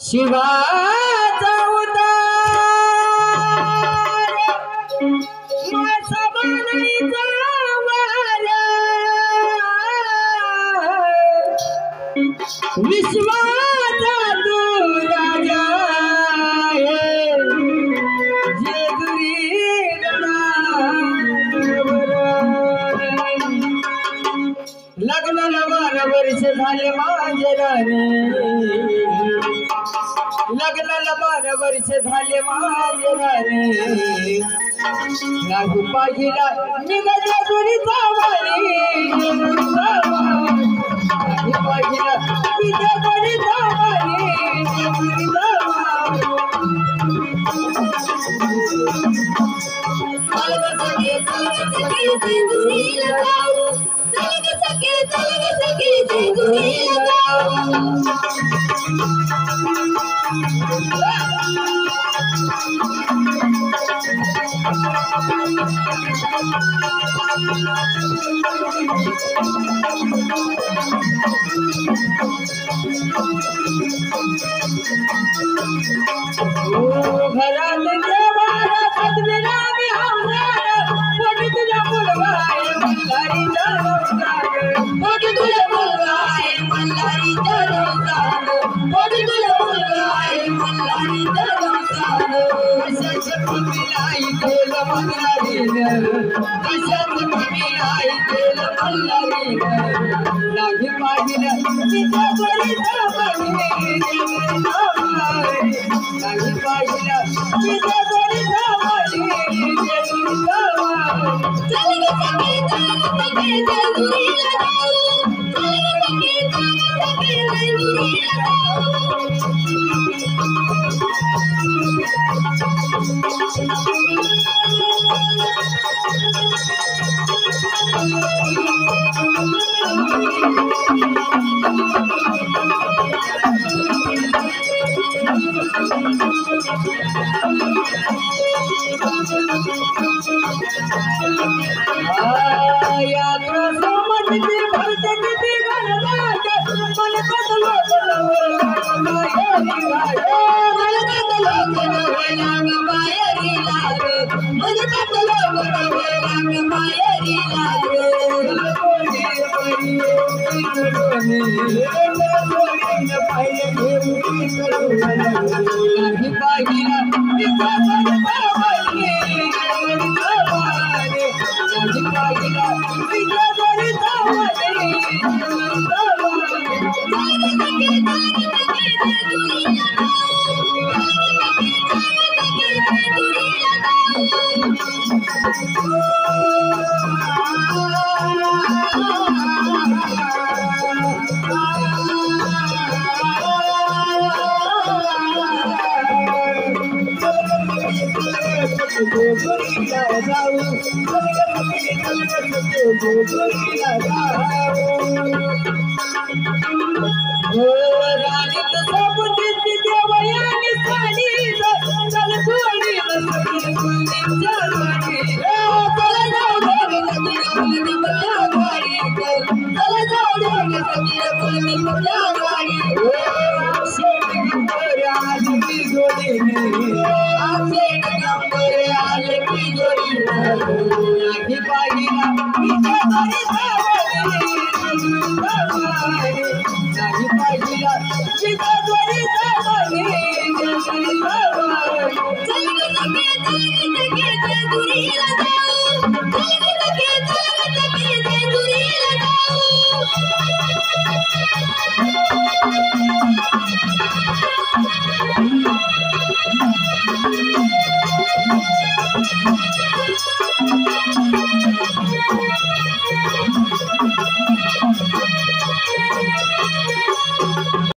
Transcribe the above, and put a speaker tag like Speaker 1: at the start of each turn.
Speaker 1: शिवाचा उतार मासा बनायचा वारा विश्वाचा तू राजा जेजुरी लग्नाला 12 वर्ष झाले माझ्या रे लग्नाला 12 वर्ष झाले माझ्या रे नाही पाहिला निघाल्या गुरीचा वारी नाही पाहिला निघाल्या गुरीचा वारी घरात देवाला सजलेला मी आमदार कोणी तुझ्या मुलगा आहे मल्हारीचा नवसार कोणी तुझ्या मुलगा आहे मल्हारीचा नवसार कोणी तुझ्या मुलगा आहे मल्हारीचा नवसार कशाच कमी नाही केलं मल्हारीनं कशाच कमी नाही केलं मल्हारीनं नाही पाहिलं तिच्या बरीचा बरी नाही पाहिलं तिच्या बरीचा बरी
Speaker 2: Thank you.